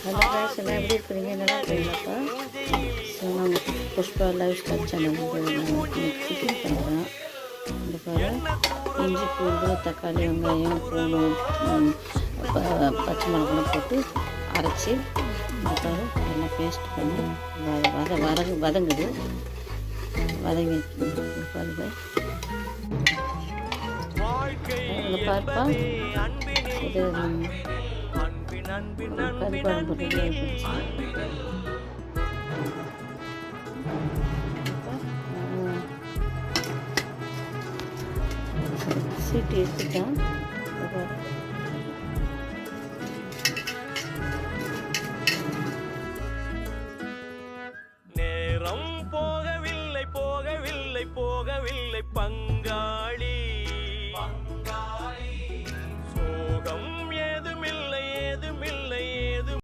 Hello guys, எல்லாம் எப்படி இருக்கிறீங்க? நல்லா இருக்கிறீங்களாப்பா? ஸோ நம்ம Pushpa life style channel cooking பண்ணுறோம். இந்த பாரு, இஞ்சி பூண்டு தக்காளி வெங்காயம் பூண்டு பச்சை மிளகாய் போட்டு அரைச்சி இந்த பாரு நல்லா பேஸ்ட் பண்ணி வதங்குது வதங்கி பாருங்க. இங்கே பாருப்பா, இது கறிக்குழம்பு ரெடி ஆகிடுச்சு. சீட்டு எடுத்துட்டேன். நேரம் போகவில்லை போகவில்லை போகவில்லை பங்கா